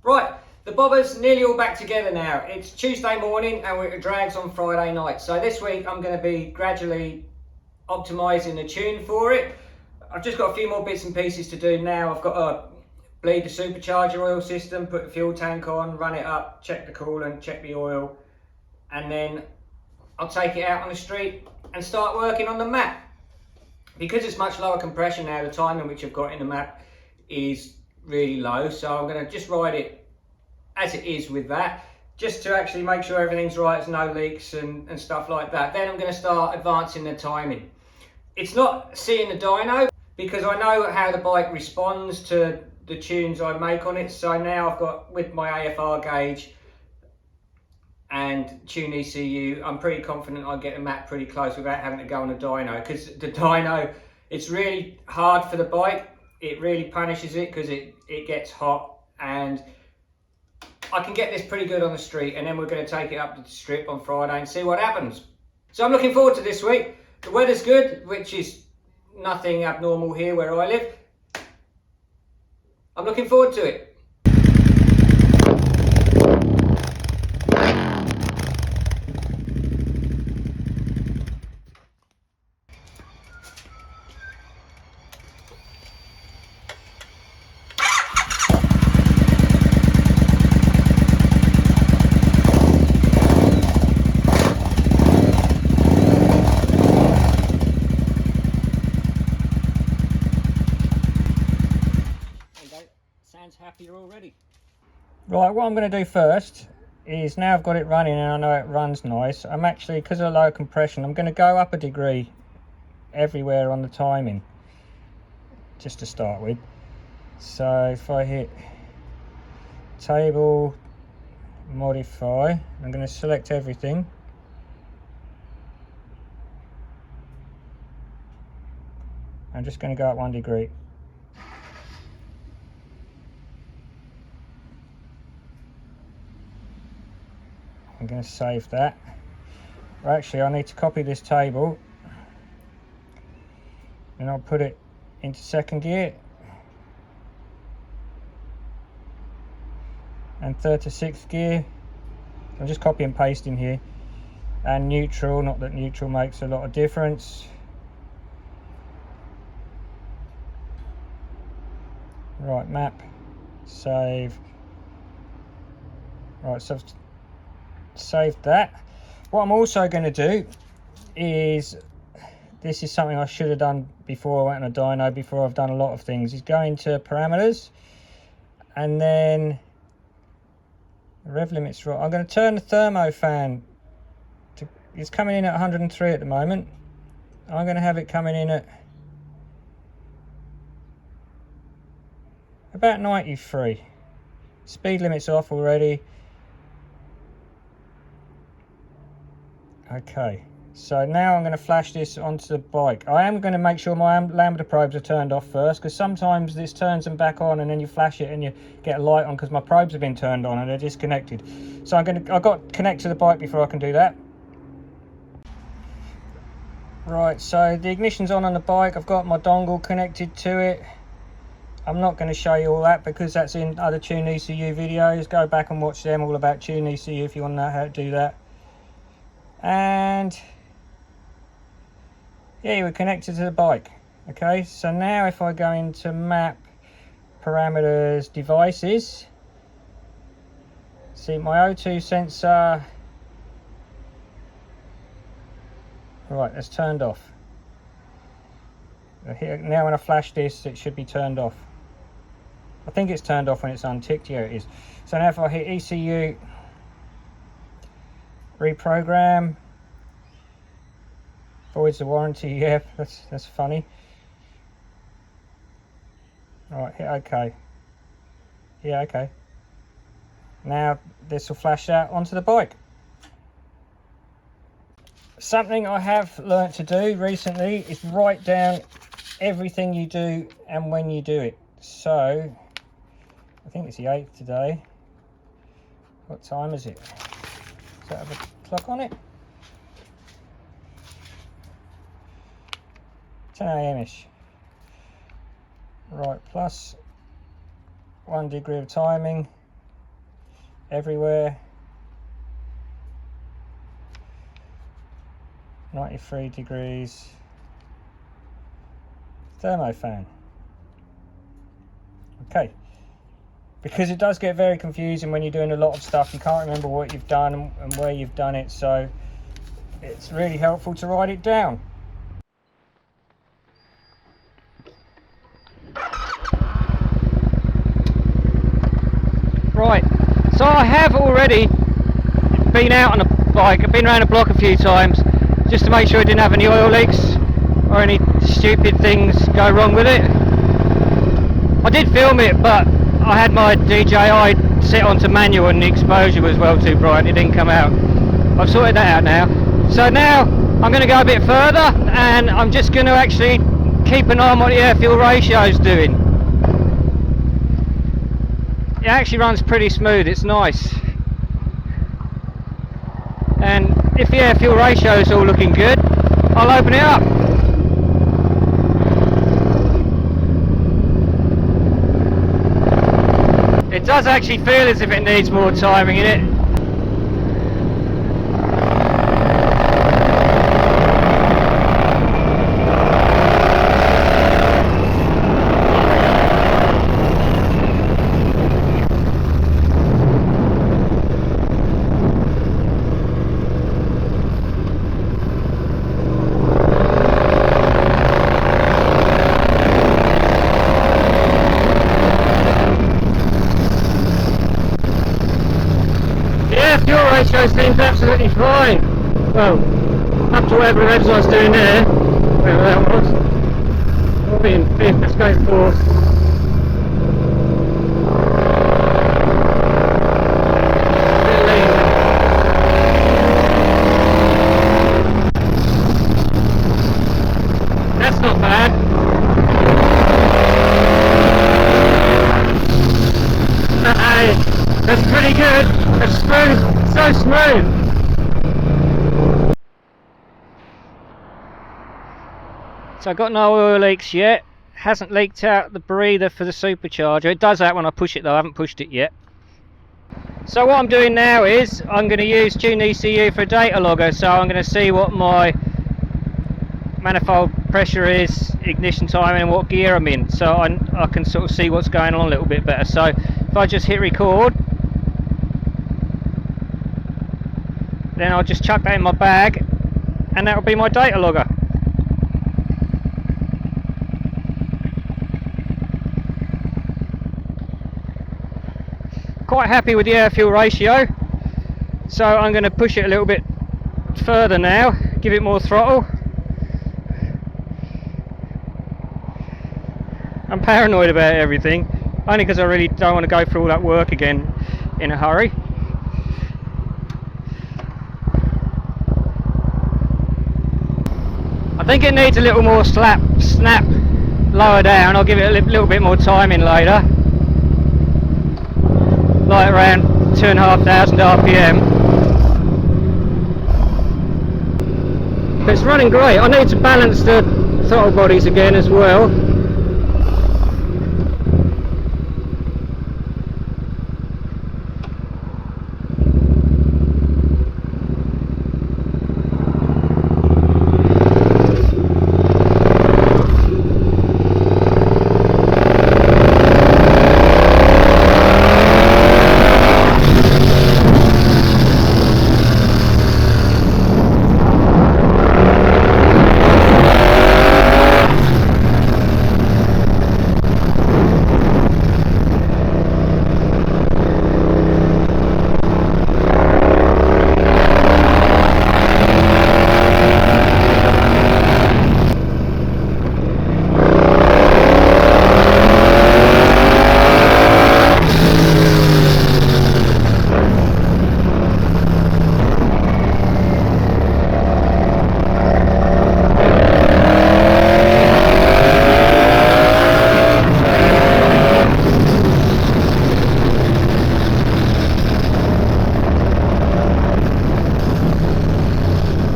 Right, the bobber's nearly all back together now. It's Tuesday morning and we're at drags on Friday night. So this week I'm going to be gradually optimising the tune for it. I've just got a few more bits and pieces to do now. I've got to bleed the supercharger oil system, put the fuel tank on, run it up, check the coolant, check the oil, and then I'll take it out on the street and start working on the map. Because it's much lower compression now, the timing which I've got in the map is really low, so I'm going to just ride it as it is with that, just to actually make sure everything's right, there's no leaks and stuff like that. Then I'm going to start advancing the timing. It's not seeing the dyno because I know how the bike responds to the tunes I make on it. So now I've got, with my AFR gauge and tune ECU, I'm pretty confident I get the map pretty close without having to go on a dyno, because the dyno, it's really hard for the bike. It really punishes it because it gets hot, and I can get this pretty good on the street, and then we're going to take it up to the strip on Friday and see what happens. So I'm looking forward to this week. The weather's good, which is nothing abnormal here where I live. I'm looking forward to it. Sounds happier already. Right, what I'm going to do first is, now I've got it running and I know it runs nice, I'm actually, because of low compression, I'm going to go up a degree everywhere on the timing, just to start with. So if I hit table, modify, I'm going to select everything. I'm just going to go up 1 degree. I'm going to save that. Well, actually, I need to copy this table and I'll put it into 2nd gear and 3rd to 6th gear. I'm just copy and pasting here, and neutral, not that neutral makes a lot of difference. Right, map, save. Right, so I've saved that. What I'm also going to do is, this is something I should have done before I went on a dyno, before I've done a lot of things, is go into parameters and then rev limits. Right, I'm going to turn the thermo fan to, it's coming in at 103 at the moment. I'm going to have it coming in at about 93. Speed limit's off already. Okay, so now I'm going to flash this onto the bike. I am going to make sure my lambda probes are turned off first, because sometimes this turns them back on and then you flash it and you get a light on because my probes have been turned on and they're disconnected. So I've got to connect to the bike before I can do that. Right, so the ignition's on the bike. I've got my dongle connected to it. I'm not going to show you all that because that's in other tune ECU videos. Go back and watch them, all about tune ECU, if you want to know how to do that. And yeah, we're connected to the bike. Okay, so now if I go into map, parameters, devices, see my O2 sensor, right, that's turned off. Here, now when I flash this, it should be turned off. I think it's turned off when it's unticked. Yeah, it is. So now if I hit ECU, reprogram, voids the warranty. Yeah, that's funny. Right, hit OK. Yeah, OK. Now this will flash out onto the bike. Something I have learnt to do recently is write down everything you do and when you do it. So I think it's the 8th today. What time is it? Does that have a clock on it? 10 AM-ish. Right, plus 1 degree of timing. everywhere. 93 degrees. Thermofan. Okay. Because it does get very confusing when you're doing a lot of stuff. You can't remember what you've done and where you've done it, so it's really helpful to write it down. Right, so I have already been out on a bike. I've been around the block a few times just to make sure I didn't have any oil leaks or any stupid things go wrong with it. I did film it, but I had my DJI set onto manual and the exposure was well too bright. It didn't come out. I've sorted that out now. So now I'm going to go a bit further and I'm just going to actually keep an eye on what the air fuel ratio is doing. It actually runs pretty smooth, it's nice. And if the air fuel ratio is all looking good, I'll open it up. It does actually feel as if it needs more timing in it. Ratio seems absolutely fine. Well, up to whatever revs I was doing there, whatever that was. I'll be in fifth, let's go fourth. That's not bad. Hey, that's pretty good. That's smooth. So smooth. So I've got no oil leaks yet. Hasn't leaked out the breather for the supercharger. It does that when I push it though. I haven't pushed it yet. So what I'm doing now is I'm going to use Tune ECU for a data logger. So I'm going to see what my manifold pressure is, ignition time, and what gear I'm in. So I can sort of see what's going on a little bit better. So if I just hit record, then I'll just chuck that in my bag and that will be my data logger. Quite happy with the air fuel ratio, so I'm going to push it a little bit further now, give it more throttle. I'm paranoid about everything, only because I really don't want to go through all that work again in a hurry. I think it needs a little more snap lower down. I'll give it a little bit more timing later, like around 2,500 RPM. But it's running great. I need to balance the throttle bodies again as well.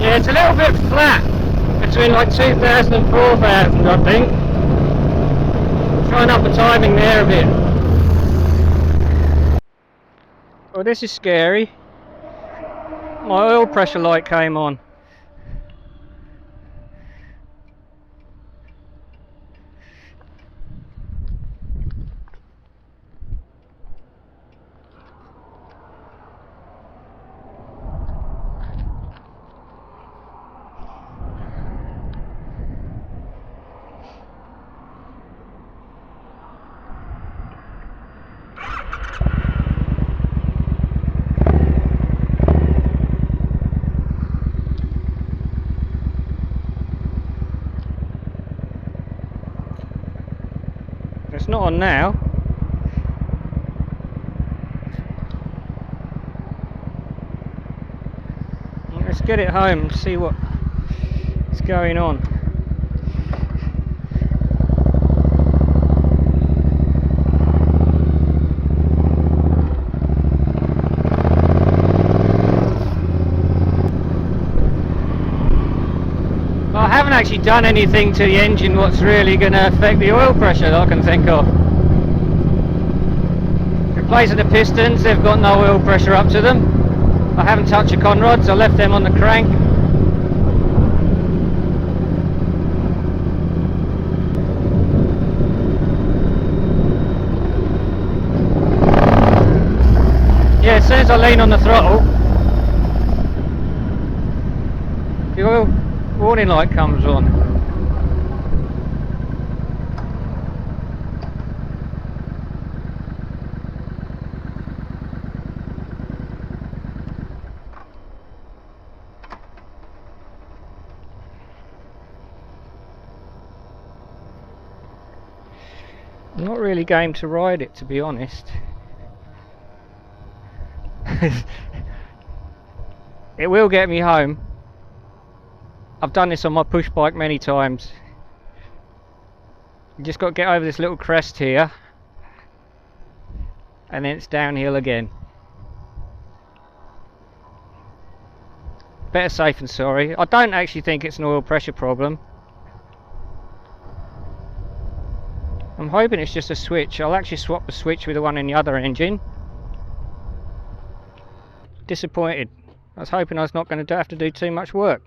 It's a little bit flat between like 2,000 and 4,000, I think. Trying up the timing there a bit. Oh, this is scary. My oil pressure light came on. It's not on now. Let's get it home and see what's going on. I haven't actually done anything to the engine what's really going to affect the oil pressure that I can think of. Replacing the pistons, they've got no oil pressure up to them. I haven't touched the conrods, I left them on the crank. Yeah, as soon as I lean on the throttle, the oil warning light comes on. I'm not really game to ride it, to be honest. It will get me home. I've done this on my push bike many times. You just got to get over this little crest here, and then it's downhill again. Better safe than sorry. I don't actually think it's an oil pressure problem. I'm hoping it's just a switch. I'll actually swap the switch with the one in the other engine. Disappointed. I was hoping I was not going to have to do too much work.